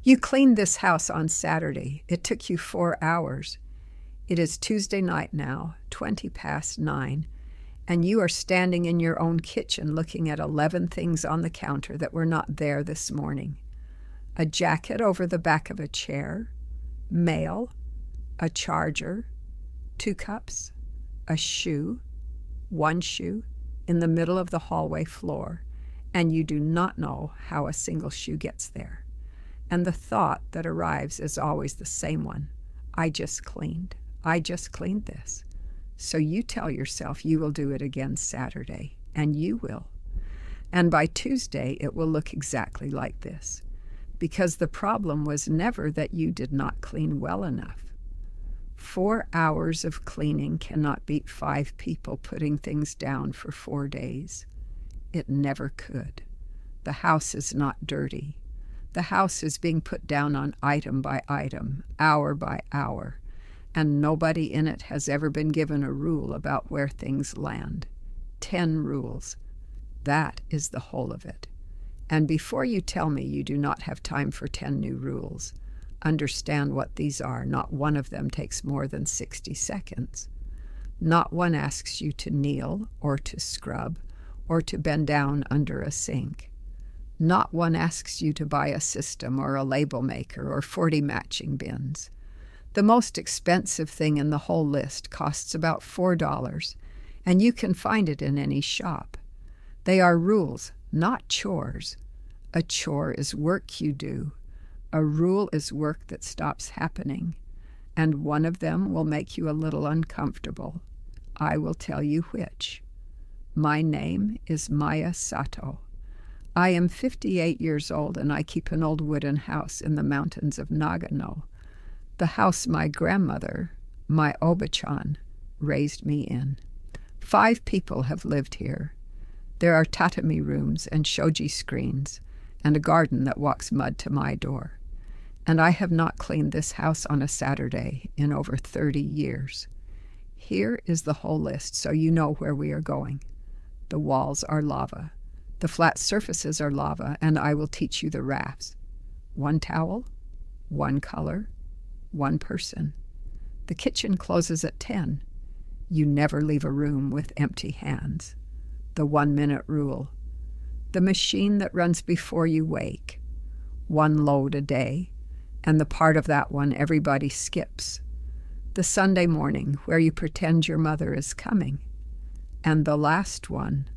You cleaned this house on Saturday. It took you 4 hours. It is Tuesday night now, 9:20, and you are standing in your own kitchen looking at 11 things on the counter that were not there this morning. A jacket over the back of a chair, mail, a charger, 2 cups, a shoe, 1 shoe in the middle of the hallway floor, and you do not know how a single shoe gets there. And the thought that arrives is always the same one. I just cleaned this. So you tell yourself you will do it again Saturday, and you will. And by Tuesday, it will look exactly like this, because the problem was never that you did not clean well enough. 4 hours of cleaning cannot beat 5 people putting things down for 4 days. It never could. The house is not dirty. The house is being put down on item by item, hour by hour, and nobody in it has ever been given a rule about where things land. 10 rules. That is the whole of it. And before you tell me you do not have time for 10 new rules, understand what these are. Not one of them takes more than 60 seconds. Not one asks you to kneel or to scrub or to bend down under a sink. Not one asks you to buy a system or a label maker or 40 matching bins. The most expensive thing in the whole list costs about $4, and you can find it in any shop. They are rules, not chores. A chore is work you do. A rule is work that stops happening, and one of them will make you a little uncomfortable. I will tell you which. My name is Maya Sato. I am 58 years old, and I keep an old wooden house in the mountains of Nagano, the house my grandmother, my Oba-chan, raised me in. 5 people have lived here. There are tatami rooms and shoji screens, and a garden that walks mud to my door. And I have not cleaned this house on a Saturday in over 30 years. Here is the whole list so you know where we are going. The walls are lava. The flat surfaces are lava, and I will teach you the rafts. 1 towel, 1 color, 1 person. The kitchen closes at 10. You never leave a room with empty hands. The 1-minute rule. The machine that runs before you wake. 1 load a day, and the part of that one everybody skips. The Sunday morning where you pretend your mother is coming. And the last one,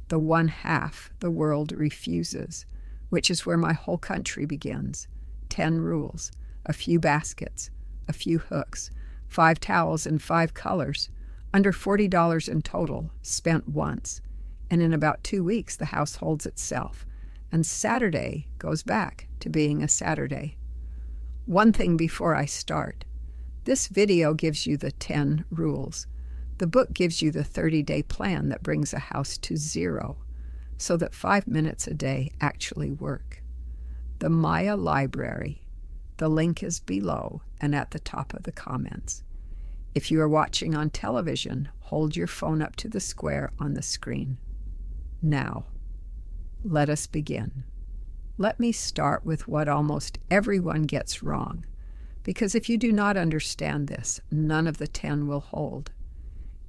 the 1/2 the world refuses, which is where my whole country begins. 10 rules, a few baskets, a few hooks, 5 towels in 5 colors, under $40 in total, spent once. And in about 2 weeks, the house holds itself, and Saturday goes back to being a Saturday. One thing before I start. This video gives you the 10 rules. The book gives you the 30-day plan that brings a house to 0, so that 5 minutes a day actually work. The Maya Library. The link is below and at the top of the comments. If you are watching on television, hold your phone up to the square on the screen. Now, let us begin. Let me start with what almost everyone gets wrong, because if you do not understand this, none of the 10 will hold.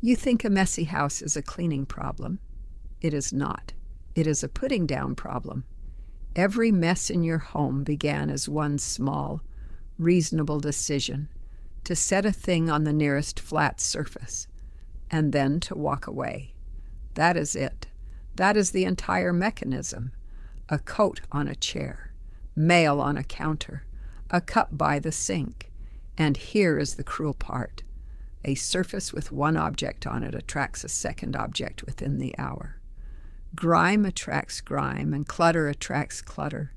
You think a messy house is a cleaning problem. It is not. It is a putting down problem. Every mess in your home began as one small, reasonable decision to set a thing on the nearest flat surface, and then to walk away. That is it. That is the entire mechanism. A coat on a chair, mail on a counter, a cup by the sink. And here is the cruel part. A surface with 1 object on it attracts a second object within the hour. Grime attracts grime, and clutter attracts clutter,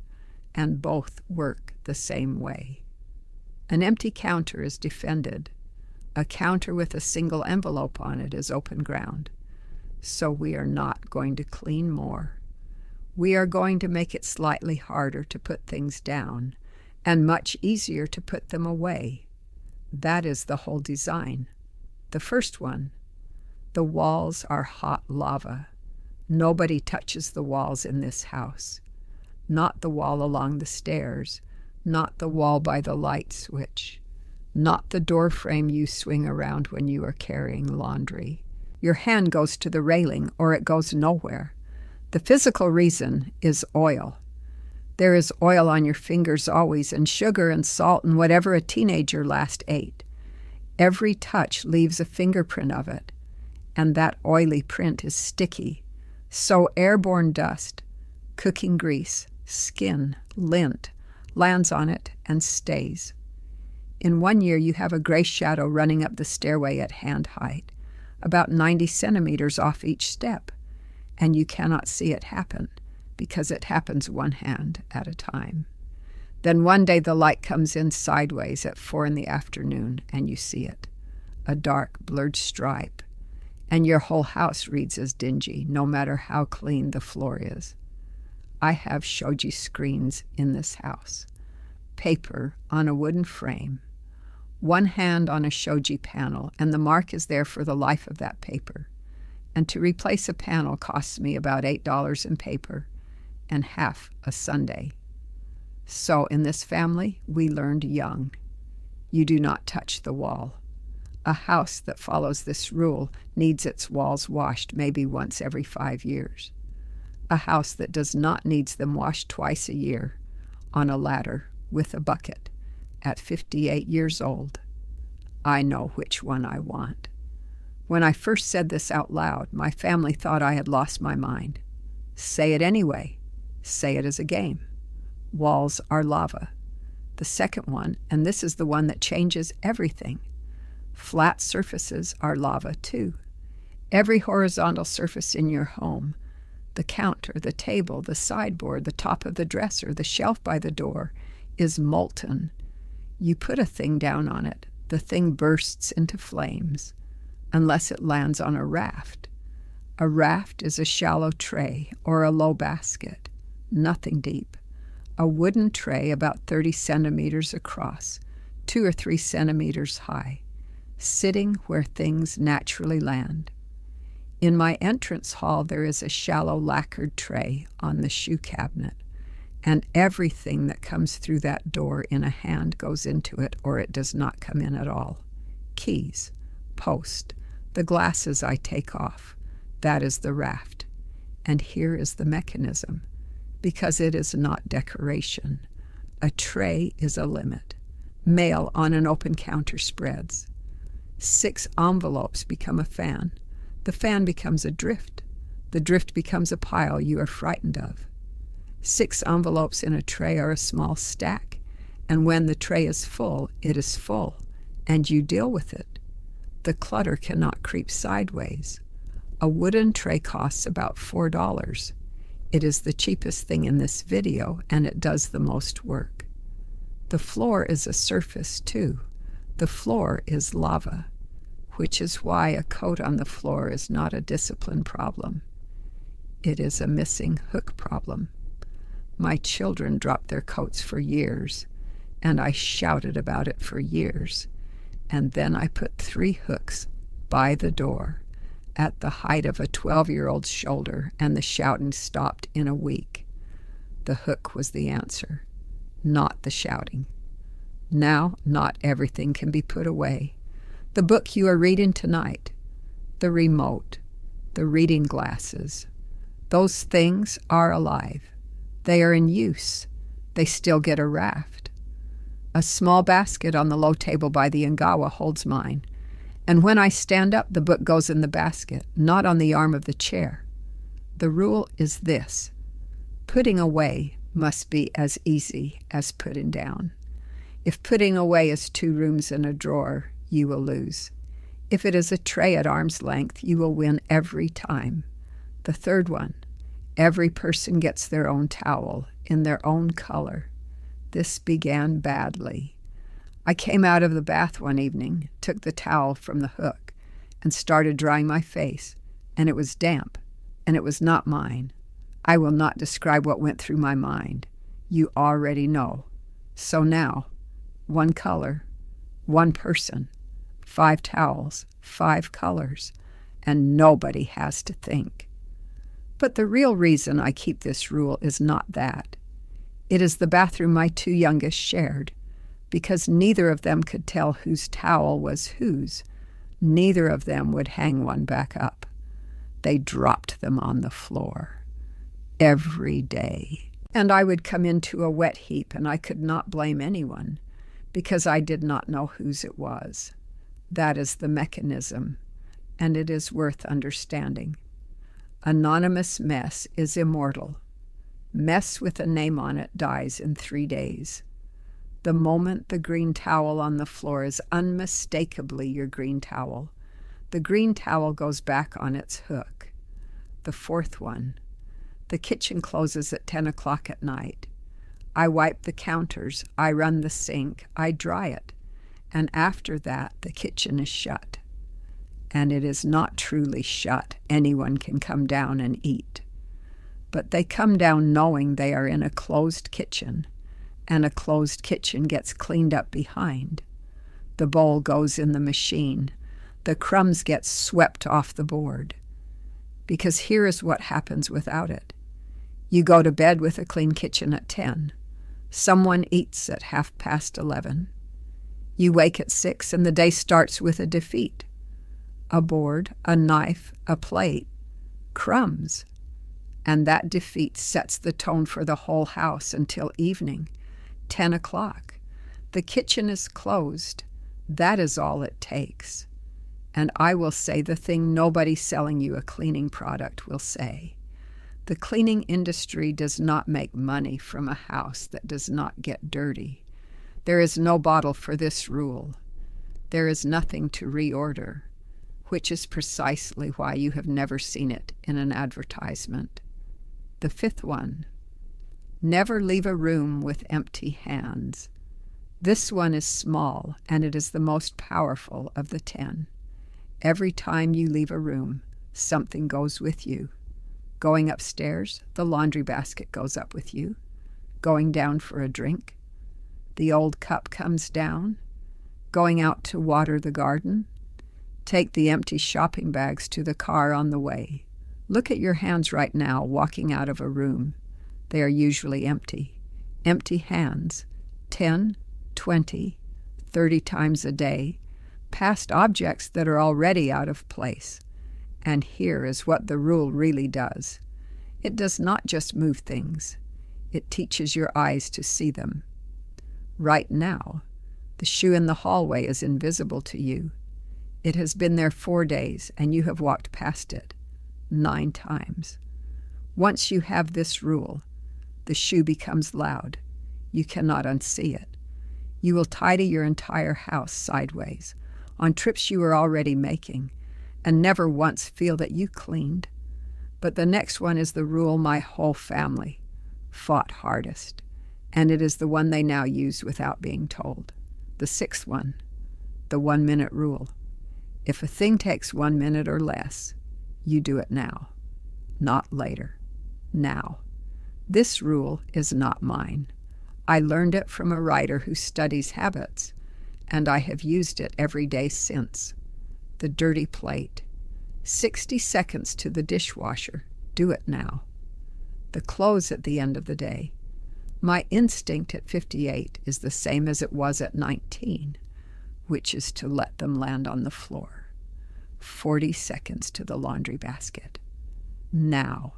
and both work the same way. An empty counter is defended. A counter with a single envelope on it is open ground. So we are not going to clean more. We are going to make it slightly harder to put things down, and much easier to put them away. That is the whole design. The first one, the walls are hot lava. Nobody touches the walls in this house. Not the wall along the stairs, not the wall by the light switch, not the door frame you swing around when you are carrying laundry. Your hand goes to the railing or it goes nowhere. The physical reason is oil. There is oil on your fingers always, and sugar and salt and whatever a teenager last ate. Every touch leaves a fingerprint of it, and that oily print is sticky. So airborne dust, cooking grease, skin, lint, lands on it and stays. In 1 year, you have a gray shadow running up the stairway at hand height, about 90 centimeters off each step, and you cannot see it happen because it happens one hand at a time. Then one day the light comes in sideways at 4 p.m, and you see it, a dark, blurred stripe, and your whole house reads as dingy, no matter how clean the floor is. I have shoji screens in this house, paper on a wooden frame, one hand on a shoji panel, and the mark is there for the life of that paper. And to replace a panel costs me about $8 in paper and half a Sunday. So in this family, we learned young. You do not touch the wall. A house that follows this rule needs its walls washed maybe once every 5 years. A house that does not needs them washed twice a year on a ladder with a bucket at 58 years old. I know which one I want. When I first said this out loud, my family thought I had lost my mind. Say it anyway. Say it as a game. Walls are lava. The second one, and this is the one that changes everything. Flat surfaces are lava too. Every horizontal surface in your home, the counter, the table, the sideboard, the top of the dresser, the shelf by the door, is molten. You put a thing down on it, the thing bursts into flames, unless it lands on a raft. A raft is a shallow tray or a low basket, nothing deep. A wooden tray about 30 centimeters across, 2 or 3 centimeters high, sitting where things naturally land. In my entrance hall, there is a shallow lacquered tray on the shoe cabinet, and everything that comes through that door in a hand goes into it, or it does not come in at all. Keys, post, the glasses I take off, that is the raft. And here is the mechanism, because it is not decoration. A tray is a limit. Mail on an open counter spreads. 6 envelopes become a fan. The fan becomes a drift. The drift becomes a pile you are frightened of. 6 envelopes in a tray are a small stack, and when the tray is full, it is full, and you deal with it. The clutter cannot creep sideways. A wooden tray costs about $4. It is the cheapest thing in this video, and it does the most work. The floor is a surface, too. The floor is lava, which is why a coat on the floor is not a discipline problem. It is a missing hook problem. My children dropped their coats for years, and I shouted about it for years. And then I put 3 hooks by the door at the height of a 12-year-old's shoulder, and the shouting stopped in a week. The hook was the answer, not the shouting. Now, not everything can be put away. The book you are reading tonight, the remote, the reading glasses, those things are alive. They are in use. They still get a raft. A small basket on the low table by the Ingawa holds mine, and when I stand up, the book goes in the basket, not on the arm of the chair. The rule is this: putting away must be as easy as putting down. If putting away is 2 rooms in a drawer, you will lose. If it is a tray at arm's length, you will win every time. The third one: every person gets their own towel in their own color. This began badly. I came out of the bath one evening, took the towel from the hook, and started drying my face, and it was damp, and it was not mine. I will not describe what went through my mind. You already know. So now, 1 color, 1 person, 5 towels, 5 colors, and nobody has to think. But the real reason I keep this rule is not that. It is the bathroom my two youngest shared, because neither of them could tell whose towel was whose. Neither of them would hang one back up. They dropped them on the floor. Every day. And I would come into a wet heap, and I could not blame anyone, because I did not know whose it was. That is the mechanism, and it is worth understanding. Anonymous mess is immortal. Mess with a name on it dies in 3 days. The moment the green towel on the floor is unmistakably your green towel, the green towel goes back on its hook. The fourth one. The kitchen closes at 10 o'clock at night. I wipe the counters, I run the sink, I dry it, and after that the kitchen is shut. And it is not truly shut. Anyone can come down and eat. But they come down knowing they are in a closed kitchen, and a closed kitchen gets cleaned up behind. The bowl goes in the machine. The crumbs get swept off the board. Because here is what happens without it. You go to bed with a clean kitchen at 10. Someone eats at 11:30. You wake at 6 and the day starts with a defeat. A board, a knife, a plate, crumbs. And that defeat sets the tone for the whole house until evening, 10 o'clock. The kitchen is closed. That is all it takes. And I will say the thing nobody selling you a cleaning product will say. The cleaning industry does not make money from a house that does not get dirty. There is no bottle for this rule. There is nothing to reorder, which is precisely why you have never seen it in an advertisement. The fifth one. Never leave a room with empty hands. This one is small, and it is the most powerful of the 10. Every time you leave a room, something goes with you. Going upstairs, the laundry basket goes up with you. Going down for a drink, the old cup comes down. Going out to water the garden, take the empty shopping bags to the car on the way. Look at your hands right now walking out of a room. They are usually empty. Empty hands, 10, 20, 30 times a day, past objects that are already out of place. And here is what the rule really does. It does not just move things. It teaches your eyes to see them. Right now, the shoe in the hallway is invisible to you. It has been there 4 days, and you have walked past it 9 times. Once you have this rule, the shoe becomes loud. You cannot unsee it. You will tidy your entire house sideways, on trips you are already making, and never once feel that you cleaned. But the next one is the rule my whole family fought hardest, and it is the one they now use without being told. The sixth one, the 1-minute rule. If a thing takes 1 minute or less, you do it now, not later. Now. This rule is not mine. I learned it from a writer who studies habits, and I have used it every day since. The dirty plate. 60 seconds to the dishwasher. Do it now. The clothes at the end of the day. My instinct at 58 is the same as it was at 19, which is to let them land on the floor. 40 seconds to the laundry basket. Now.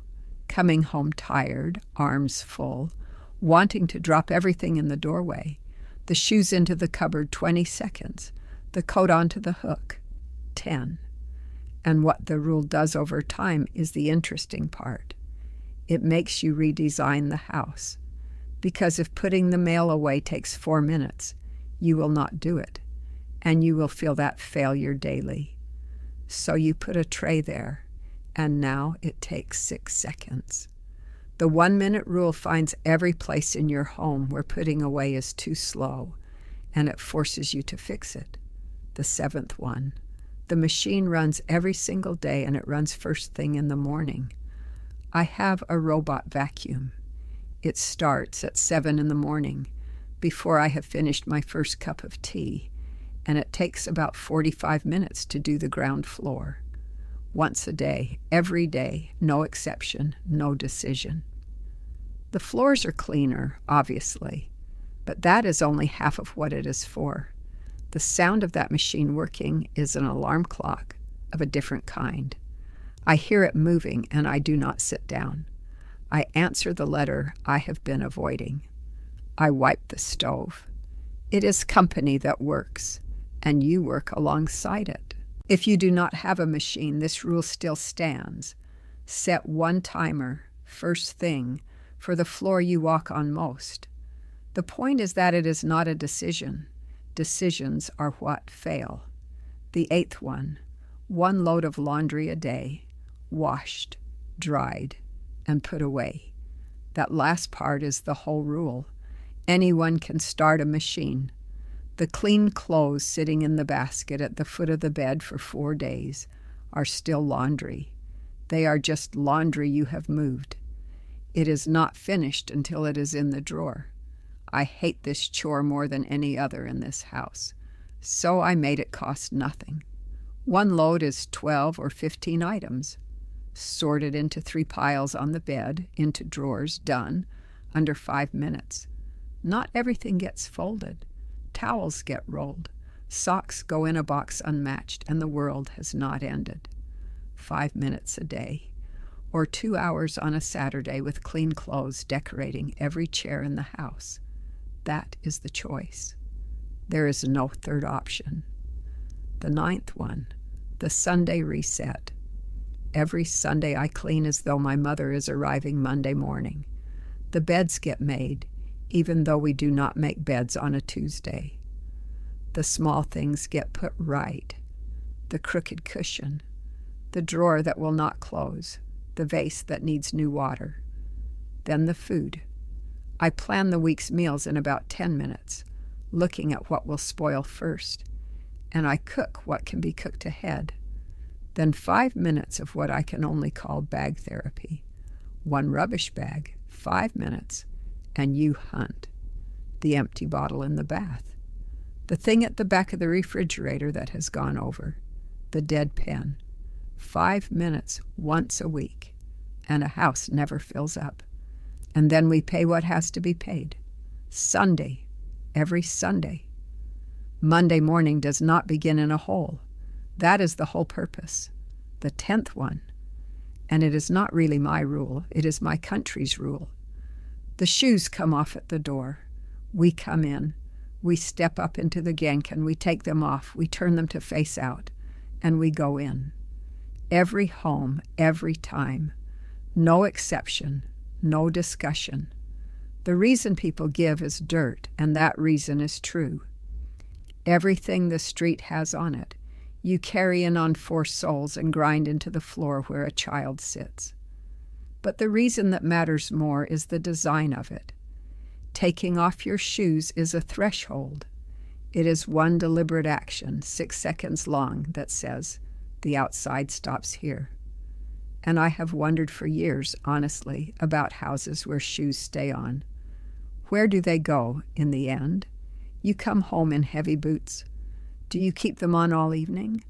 Coming home tired, arms full, wanting to drop everything in the doorway. The shoes into the cupboard, 20 seconds. The coat onto the hook, 10. And what the rule does over time is the interesting part. It makes you redesign the house. Because if putting the mail away takes 4 minutes, you will not do it, and you will feel that failure daily. So you put a tray there, and now it takes 6 seconds. The 1-minute rule finds every place in your home where putting away is too slow, and it forces you to fix it. The 7th one. The machine runs every single day, and it runs first thing in the morning. I have a robot vacuum. It starts at 7 in the morning, before I have finished my first cup of tea, and it takes about 45 minutes to do the ground floor. Once a day, every day, no exception, no decision. The floors are cleaner, obviously, but that is only half of what it is for. The sound of that machine working is an alarm clock of a different kind. I hear it moving, and I do not sit down. I answer the letter I have been avoiding. I wipe the stove. It is company that works, and you work alongside it. If you do not have a machine, this rule still stands. Set one timer, first thing, for the floor you walk on most. The point is that it is not a decision. Decisions are what fail. The 8th one load of laundry a day, washed, dried, and put away. That last part is the whole rule. Anyone can start a machine. The clean clothes sitting in the basket at the foot of the bed for 4 days are still laundry. They are just laundry you have moved. It is not finished until it is in the drawer. I hate this chore more than any other in this house, so I made it cost nothing. One load is 12 or 15 items, sorted into 3 piles on the bed, into drawers, done, under 5 minutes. Not everything gets folded. Towels get rolled. Socks go in a box unmatched, and the world has not ended. 5 minutes a day, or 2 hours on a Saturday with clean clothes decorating every chair in the house. That is the choice. There is no third option. The 9th one, the Sunday reset. Every Sunday I clean as though my mother is arriving Monday morning. The beds get made, even though we do not make beds on a Tuesday. The small things get put right. The crooked cushion, the drawer that will not close, the vase that needs new water. Then the food. I plan the week's meals in about 10 minutes, looking at what will spoil first, and I cook what can be cooked ahead. Then 5 minutes of what I can only call bag therapy. One rubbish bag, 5 minutes, and you hunt. The empty bottle in the bath. The thing at the back of the refrigerator that has gone over. The dead pen. 5 minutes once a week, and a house never fills up. And then we pay what has to be paid. Sunday, every Sunday. Monday morning does not begin in a hole. That is the whole purpose. The 10th one. And it is not really my rule, it is my country's rule. The shoes come off at the door. We come in. We step up into the genkan. We take them off. We turn them to face out. And we go in. Every home, every time. No exception. No discussion. The reason people give is dirt, and that reason is true. Everything the street has on it, you carry in on 4 soles and grind into the floor where a child sits. But the reason that matters more is the design of it. Taking off your shoes is a threshold. It is one deliberate action, 6 seconds long, that says, the outside stops here. And I have wondered for years, honestly, about houses where shoes stay on. Where do they go in the end? You come home in heavy boots. Do you keep them on all evening?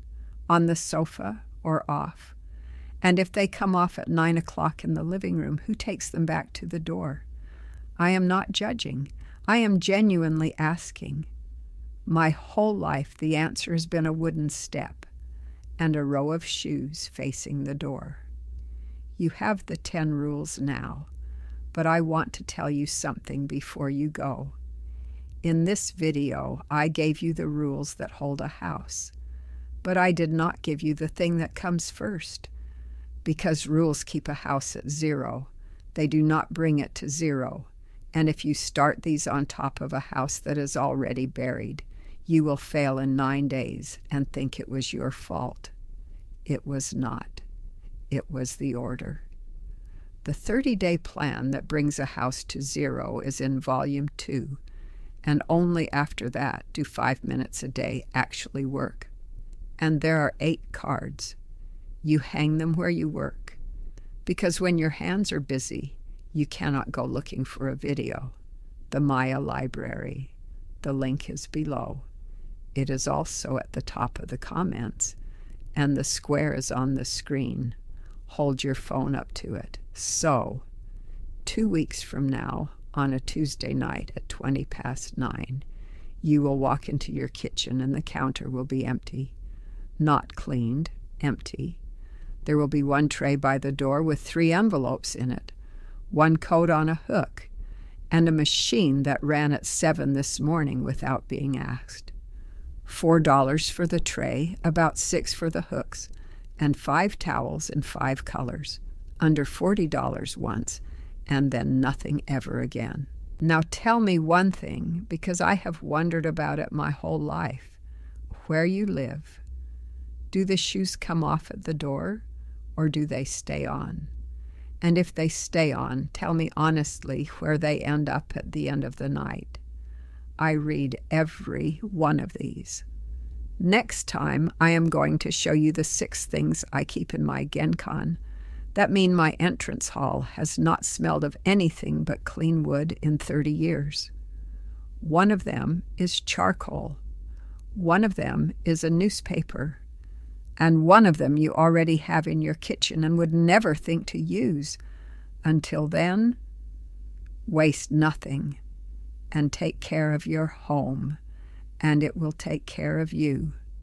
On the sofa or off? And if they come off at 9 o'clock in the living room, who takes them back to the door? I am not judging. I am genuinely asking. My whole life the answer has been a wooden step and a row of shoes facing the door. You have the 10 rules now, but I want to tell you something before you go. In this video, I gave you the rules that hold a house, but I did not give you the thing that comes first, because rules keep a house at 0. They do not bring it to 0, and if you start these on top of a house that is already buried, you will fail in 9 days and think it was your fault. It was not. It was the order. The 30-day plan that brings a house to 0 is in Volume 2, and only after that do 5 minutes a day actually work. And there are 8 cards. You hang them where you work, because when your hands are busy, you cannot go looking for a video. The Maya library. The link is below. It is also at the top of the comments, and the square is on the screen. Hold your phone up to it. So, 2 weeks from now, on a Tuesday night at 20 past 9, you will walk into your kitchen and the counter will be empty. Not cleaned, empty. There will be one tray by the door with 3 envelopes in it, one coat on a hook, and a machine that ran at 7 this morning without being asked. $4 for the tray, about $6 for the hooks, and 5 towels in 5 colors, under $40 once, and then nothing ever again. Now tell me one thing, because I have wondered about it my whole life. Where you live, do the shoes come off at the door, or do they stay on? And if they stay on, tell me honestly where they end up at the end of the night. I read every one of these. Next time, I am going to show you the 6 things I keep in my genkan. That mean my entrance hall has not smelled of anything but clean wood in 30 years. One of them is charcoal. One of them is a newspaper. And one of them you already have in your kitchen and would never think to use. Until then, waste nothing and take care of your home, and it will take care of you.